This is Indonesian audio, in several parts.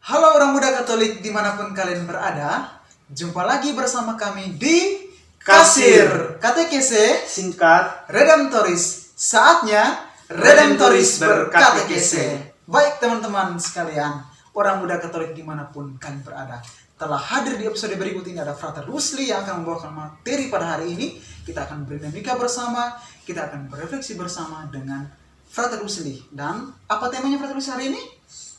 Halo orang muda Katolik dimanapun kalian berada. Jumpa lagi bersama kami di Kasir Katekese Singkat Redemptoris. Saatnya Redemptoris berkatekese. Baik teman-teman sekalian, orang muda Katolik dimanapun kalian berada, telah hadir di episode berikut ini. Ada Frater Rusli yang akan membawakan materi pada hari ini. Kita akan berdinamika bersama, kita akan berefleksi bersama dengan Frater Rusli. Dan apa temanya Frater Rusli hari ini?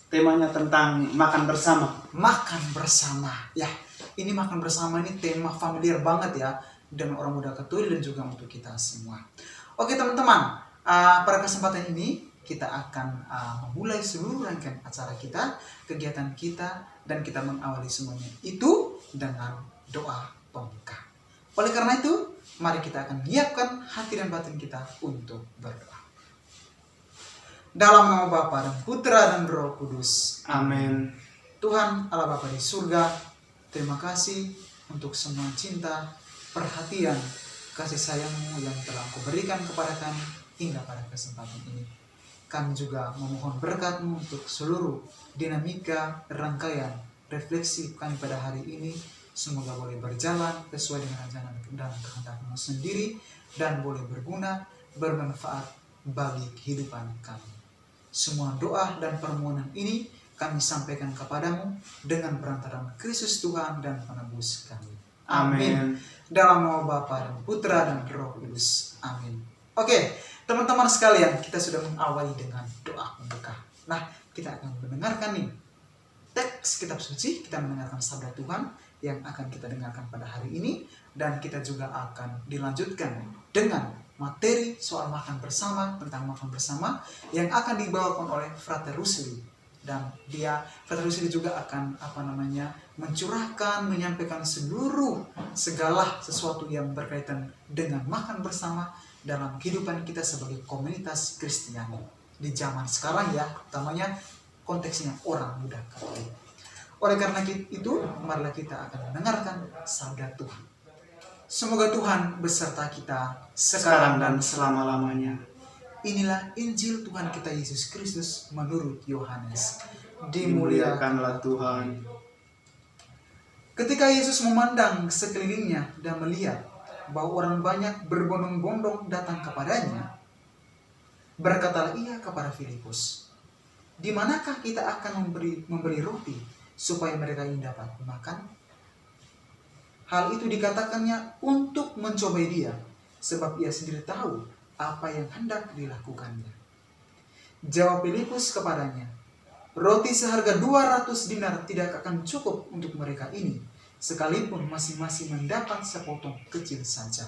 temanya tentang makan bersama. Makan bersama. Ya, ini makan bersama ini tema familiar banget ya dengan orang muda Katolik dan juga untuk kita semua. Oke teman-teman, pada kesempatan ini kita akan memulai seluruh rangkaian acara kita, kegiatan kita, dan kita mengawali semuanya itu dengan doa pembuka. Oleh karena itu, mari kita akan menyiapkan hati dan batin kita untuk berdoa. Dalam nama Bapa dan Putra dan Roh Kudus. Amin. Tuhan Allah Bapa di surga, terima kasih untuk semua cinta, perhatian, kasih sayang-Mu yang telah Engkau berikan kepada kami hingga pada kesempatan ini. Kami juga memohon berkat-Mu untuk seluruh dinamika, rangkaian, refleksi kami pada hari ini. Semoga boleh berjalan sesuai dengan rencana dan kehendak-Mu sendiri dan boleh berguna, bermanfaat bagi kehidupan kami. Semua doa dan permohonan ini kami sampaikan kepadamu dengan perantaraan Kristus Tuhan dan penebus kami. Amin. Dalam nama Bapa dan Putra dan Roh Kudus. Amin. Oke, teman-teman sekalian, kita sudah mengawali dengan doa pembuka. Nah, kita akan mendengarkan nih teks kitab suci, kita mendengarkan sabda Tuhan yang akan kita dengarkan pada hari ini, dan kita juga akan dilanjutkan dengan materi soal makan bersama, tentang makan bersama yang akan dibawakan oleh Frater Rusli. Dan Frater Rusli juga akan mencurahkan, menyampaikan segala sesuatu yang berkaitan dengan makan bersama dalam kehidupan kita sebagai komunitas Kristiani di zaman sekarang ya, utamanya konteksnya orang muda Katolik. Oleh karena itu, marilah kita akan mendengarkan sabda Tuhan. Semoga Tuhan beserta kita Sekarang dan selama-lamanya. Inilah Injil Tuhan kita Yesus Kristus menurut Yohanes. Dimuliakanlah Tuhan. Ketika Yesus memandang sekelilingnya dan melihat bahwa orang banyak berbondong-bondong datang kepadanya, berkatalah ia kepada Filipus, "Di manakah kita akan membeli roti supaya mereka ini dapat makan?" Hal itu dikatakannya untuk mencobai dia, sebab ia sendiri tahu apa yang hendak dilakukannya. Jawab Filipus kepadanya, "Roti seharga 200 dinar tidak akan cukup untuk mereka ini, sekalipun masing-masing mendapat sepotong kecil saja."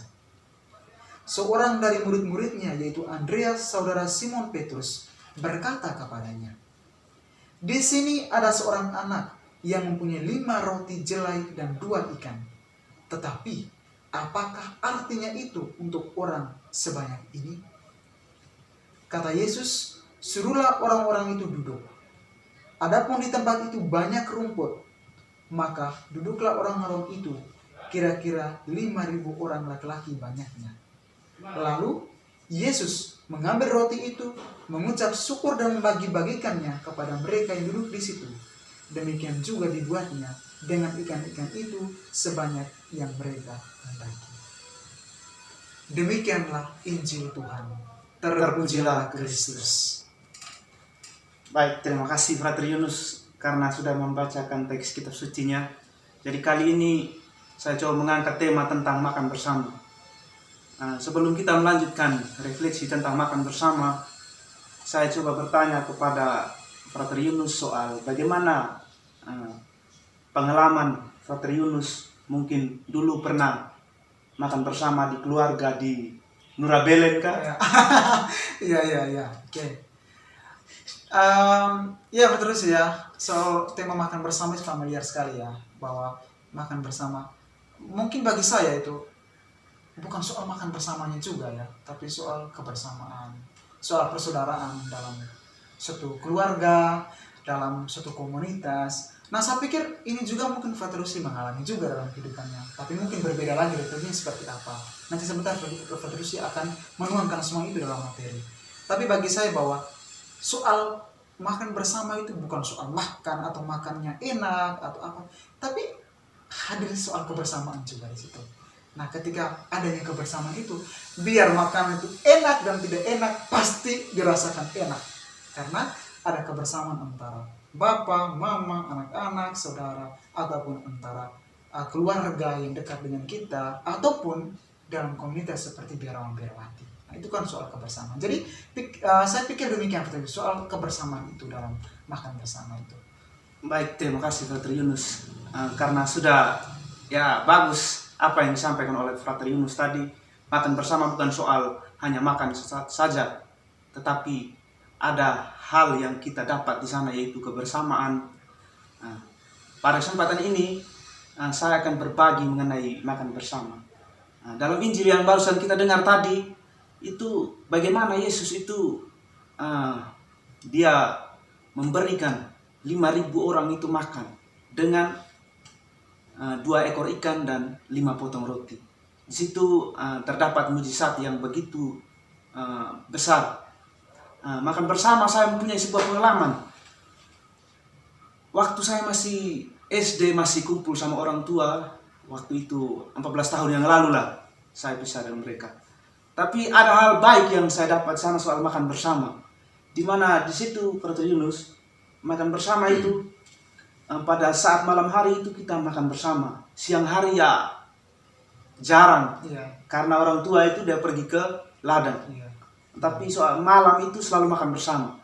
Seorang dari murid-muridnya, yaitu Andreas, saudara Simon Petrus, berkata kepadanya, "Di sini ada seorang anak yang mempunyai 5 roti jelai dan 2 ikan. Tetapi, apakah artinya itu untuk orang sebanyak ini?" Kata Yesus, "Suruhlah orang-orang itu duduk." Adapun di tempat itu banyak rumput, maka duduklah orang-orang itu, kira-kira 5.000 orang laki-laki banyaknya. Lalu, Yesus mengambil roti itu, mengucap syukur dan membagi-bagikannya kepada mereka yang duduk di situ. Demikian juga dibuatnya dengan ikan-ikan itu sebanyak yang mereka hendaki. Demikianlah Injil Tuhan. Terpujilah Kristus. Baik, terima kasih Frater Yunus karena sudah membacakan teks kitab sucinya. Jadi kali ini saya coba mengangkat tema tentang makan bersama. Sebelum kita melanjutkan refleksi tentang makan bersama, saya coba bertanya kepada Frater Yunus soal bagaimana pengalaman Frater Yunus mungkin dulu pernah makan bersama di keluarga di Nurabelen kah? Iya. Oke. Ya terus ya. So tema makan bersama itu familiar sekali ya, bahwa makan bersama mungkin bagi saya itu bukan soal makan bersamanya juga ya, tapi soal kebersamaan, soal persaudaraan dalam suatu keluarga, dalam suatu komunitas. Nah, saya pikir ini juga mungkin Frater Rusli mengalami juga dalam kehidupannya, tapi mungkin berbeda lagi refleksinya seperti apa. Nanti sebentar Frater Rusli akan menuangkan semua itu dalam materi. Tapi bagi saya bahwa soal makan bersama itu bukan soal makan atau makannya enak atau apa, tapi hadir soal kebersamaan juga di situ. Nah, ketika adanya kebersamaan itu, biar makan itu enak dan tidak enak, pasti dirasakan enak. Karena ada kebersamaan antara bapak, mama, anak-anak, saudara, ataupun antara keluarga yang dekat dengan kita, ataupun dalam komunitas seperti biarawan biarawati. Nah, itu kan soal kebersamaan. Jadi saya pikir demikian soal kebersamaan itu dalam makan bersama itu. Baik, terima kasih Frater Yunus. Karena sudah ya bagus apa yang disampaikan oleh Frater Yunus tadi. Makan bersama bukan soal hanya makan saja, tetapi ada hal yang kita dapat di sana, yaitu kebersamaan. Pada kesempatan ini saya akan berbagi mengenai makan bersama. Dalam Injil yang barusan kita dengar tadi, itu bagaimana Yesus itu dia memberikan 5.000 orang itu makan dengan 2 ekor ikan dan 5 potong roti. Di situ terdapat mujizat yang begitu besar. Makan bersama, saya mempunyai sebuah pengalaman. Waktu saya masih SD, masih kumpul sama orang tua, waktu itu 14 tahun yang lalu lah saya pisah dengan mereka. Tapi ada hal baik yang saya dapat sana soal makan bersama, di mana di situ Frater Yunus, makan bersama itu pada saat malam hari itu kita makan bersama. Siang hari ya jarang, karena orang tua itu dia pergi ke ladang. Tapi soal malam itu selalu makan bersama.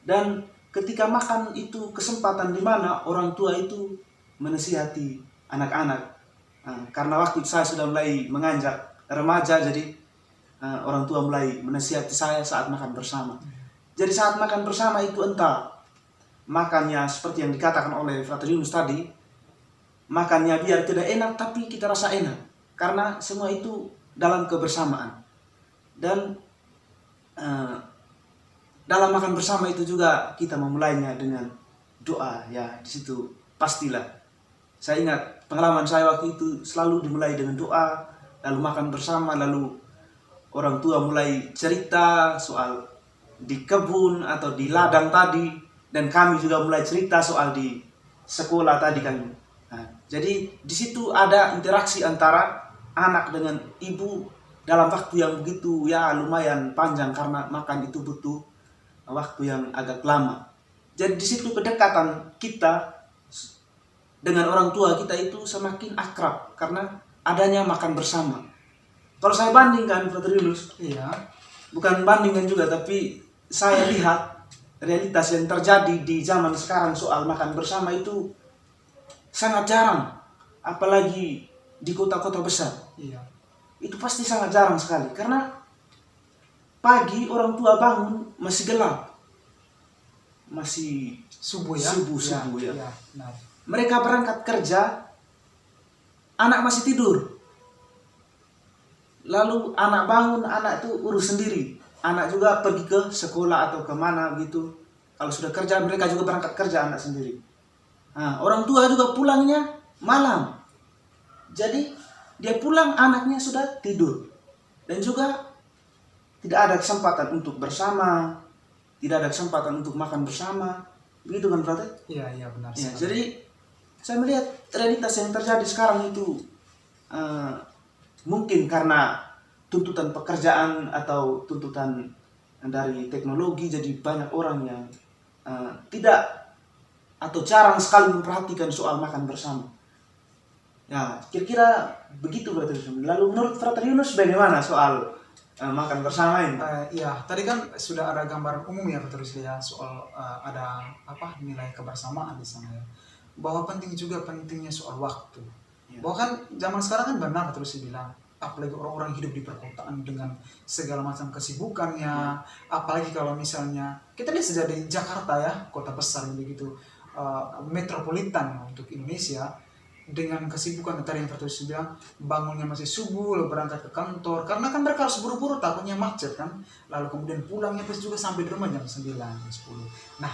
Dan ketika makan itu kesempatan di mana orang tua itu menasihati anak-anak. Karena waktu saya sudah mulai menganjak remaja, jadi orang tua mulai menasihati saya saat makan bersama. Jadi saat makan bersama itu entah makannya seperti yang dikatakan oleh Frater Yunus tadi, makannya biar tidak enak tapi kita rasa enak, karena semua itu dalam kebersamaan. Dan dalam makan bersama itu juga kita memulainya dengan doa. Ya, di situ pastilah. Saya ingat pengalaman saya waktu itu selalu dimulai dengan doa, lalu makan bersama, lalu orang tua mulai cerita soal di kebun atau di ladang tadi, dan kami juga mulai cerita soal di sekolah tadi kan. Jadi di situ ada interaksi antara anak dengan ibu dalam waktu yang begitu ya lumayan panjang, karena makan itu butuh waktu yang agak lama. Jadi di situ kedekatan kita dengan orang tua kita itu semakin akrab karena adanya makan bersama. Kalau saya bandingkan Frater Yunus, bukan bandingkan juga, tapi saya lihat realitas yang terjadi di zaman sekarang soal makan bersama itu sangat jarang, apalagi di kota-kota besar. Itu pasti sangat jarang sekali, karena pagi orang tua bangun masih gelap, masih subuh ya. Mereka berangkat kerja, anak masih tidur. Lalu anak bangun, anak itu urus sendiri. Anak juga pergi ke sekolah atau kemana gitu. Kalau sudah kerja, mereka juga berangkat kerja anak sendiri. Orang tua juga pulangnya malam. Jadi dia pulang, anaknya sudah tidur. Dan juga tidak ada kesempatan untuk bersama, tidak ada kesempatan untuk makan bersama. Begitu kan, Frater? Iya, benar. Ya, jadi saya melihat realitas yang terjadi sekarang itu mungkin karena tuntutan pekerjaan atau tuntutan dari teknologi, jadi banyak orang yang tidak atau jarang sekali memperhatikan soal makan bersama. Ya, kira-kira begitu Frater Yunus. Lalu menurut Frater Yunus bagaimana soal makan bersama ini? Tadi kan sudah ada gambaran umum ya Frater Yunus ya soal ada nilai kebersamaan di sana ya. Bahwa pentingnya soal waktu. Bahwa kan zaman sekarang kan benar terus dibilang, apalagi orang-orang hidup di perkotaan dengan segala macam kesibukannya, apalagi kalau misalnya kita lihat saja di Jakarta ya, kota besar begitu, metropolitan untuk Indonesia, dengan kesibukan tadi yang terus bilang, bangunnya masih subuh, lalu berangkat ke kantor, karena kan mereka harus buru-buru takutnya macet kan, lalu kemudian pulangnya pasti juga sampai di rumah jam 9, 10. Nah,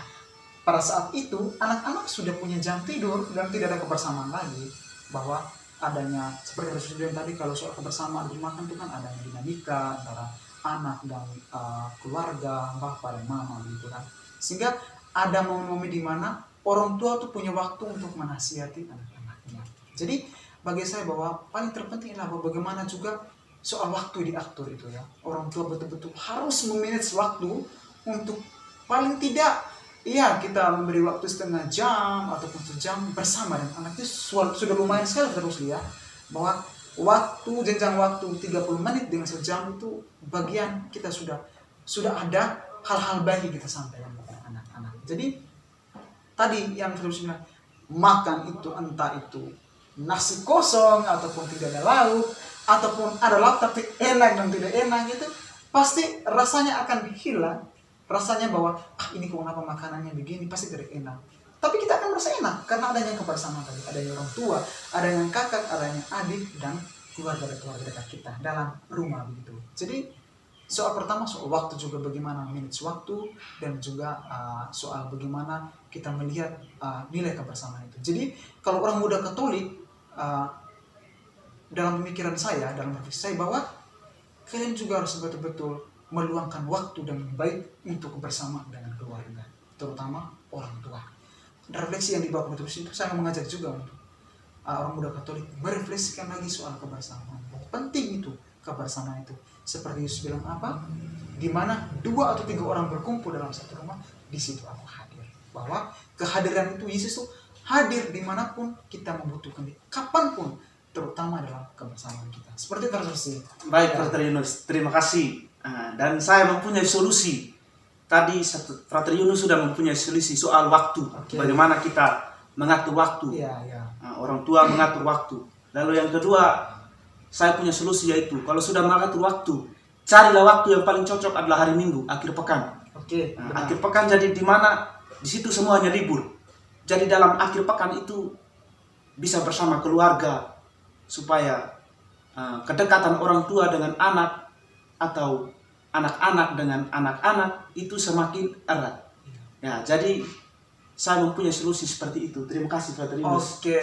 pada saat itu anak-anak sudah punya jam tidur dan tidak ada kebersamaan lagi, bahwa adanya seperti yang sudah tadi, kalau soal kebersamaan di makan itu kan adanya dinamika antara anak dan keluarga, bapak dan mama gitu kan, sehingga ada momen-momen di mana orang tua tuh punya waktu untuk menasihati anak-anaknya. Jadi bagi saya bahwa paling terpenting adalah bagaimana juga soal waktu diatur itu ya. Orang tua betul-betul harus memanage waktu untuk paling tidak iya kita memberi waktu setengah jam ataupun sejam bersama dengan anak itu sudah lumayan sekali terus ya. Bahwa jenjang waktu 30 menit dengan sejam itu bagian kita sudah ada hal-hal baik yang kita sampaikan kepada anak-anak. Jadi tadi yang terus bilang makan itu entah itu nasi kosong ataupun tidak ada lauk ataupun ada lauk tapi enak dan tidak enak itu pasti rasanya akan hilang. Rasanya bahwa ini kok kenapa makanannya begini pasti tidak enak. Tapi kita akan merasa enak karena adanya kebersamaan tadi, adanya orang tua, adanya kakak, adanya adik dan keluarga dekat kita dalam rumah begitu. Jadi soal pertama soal waktu juga bagaimana manage waktu dan juga soal bagaimana kita melihat nilai kebersamaan itu. Jadi kalau orang muda Katolik dalam pemikiran saya, dalam refleksi saya bahwa kalian juga harus betul-betul meluangkan waktu dan baik untuk kebersamaan dengan keluarga, terutama orang tua. Refleksi yang dibawa ke itu saya mengajak juga untuk orang muda Katolik merefleksikan lagi soal kebersamaan. Penting itu kebersamaan itu. Seperti Yesus bilang apa? Di mana 2 atau 3 orang berkumpul dalam satu rumah, di situ aku hadir. Bahwa kehadiran itu Yesus tuh hadir dimanapun kita membutuhkan, kapanpun, terutama dalam kebersamaan kita. Seperti terus. Baik, Frater Yunus, terima kasih. Dan saya mempunyai solusi. Tadi Frater Yunus sudah mempunyai solusi soal waktu. Okay. Bagaimana kita mengatur waktu. Ya. Orang tua mengatur waktu. Lalu yang kedua, saya punya solusi yaitu kalau sudah mengatur waktu, carilah waktu yang paling cocok adalah hari Minggu, akhir pekan. Oke. Akhir pekan jadi di mana di situ semuanya libur. Jadi dalam akhir pekan itu bisa bersama keluarga supaya kedekatan orang tua dengan anak atau anak-anak dengan anak-anak itu semakin erat. Ya, jadi saya mempunyai solusi seperti itu. Terima kasih, Frater Yunus. Oke.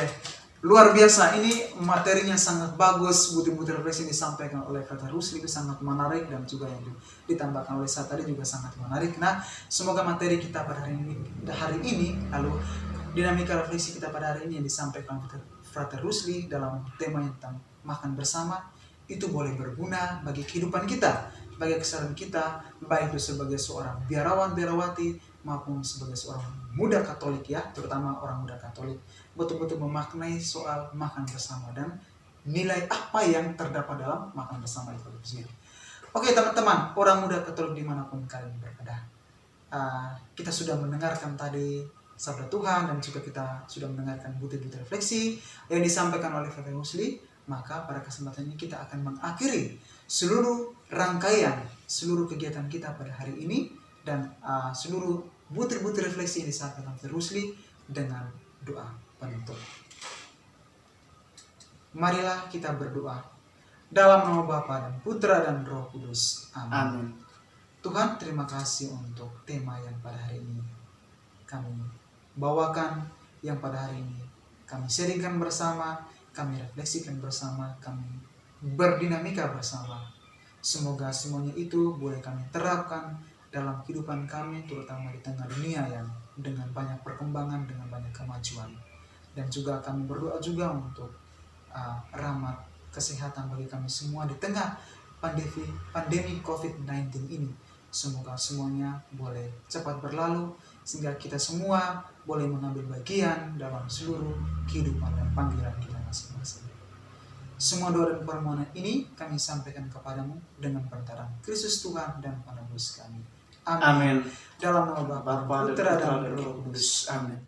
Luar biasa, ini materinya sangat bagus, butir-butir refleksi yang disampaikan oleh Frater Rusli itu sangat menarik dan juga yang ditambahkan oleh saya tadi juga sangat menarik. Nah, semoga materi kita pada hari ini lalu dinamika refleksi kita pada hari ini yang disampaikan Frater Rusli dalam tema yang tentang makan bersama itu boleh berguna bagi kehidupan kita, bagi keseharian kita, baik itu sebagai seorang biarawan-biarawati maupun sebagai seorang muda Katolik ya, terutama orang muda Katolik, betul-betul memaknai soal makan bersama dan nilai apa yang terdapat dalam makan bersama itu. Oke teman-teman, orang muda Katolik dimanapun kalian berada, kita sudah mendengarkan tadi sabda Tuhan dan juga kita sudah mendengarkan butir-butir refleksi yang disampaikan oleh Frater Rusli. Maka pada kesempatan ini kita akan mengakhiri seluruh rangkaian, seluruh kegiatan kita pada hari ini dan seluruh butir-butir refleksi yang disampaikan Frater Rusli dengan doa penutup. Marilah kita berdoa dalam nama Bapa dan Putra dan Roh Kudus. Amin. Tuhan, terima kasih untuk tema yang pada hari ini kami bawakan, yang pada hari ini kami sharingkan bersama, kami refleksikan bersama, kami berdinamika bersama. Semoga semuanya itu boleh kami terapkan dalam kehidupan kami, terutama di tengah dunia yang dengan banyak perkembangan, dengan banyak kemajuan. Dan juga kami berdoa juga untuk rahmat kesehatan bagi kami semua di tengah pandemi COVID-19 ini. Semoga semuanya boleh cepat berlalu, sehingga kita semua boleh mengambil bagian dalam seluruh kehidupan dan panggilan kita masing-masing. Semua doa dan permohonan ini kami sampaikan kepadamu dengan perantara Kristus Tuhan dan Penebus kami. Amin. Amin. Dalam nama Bapa, Putra dan Roh Kudus. Amin.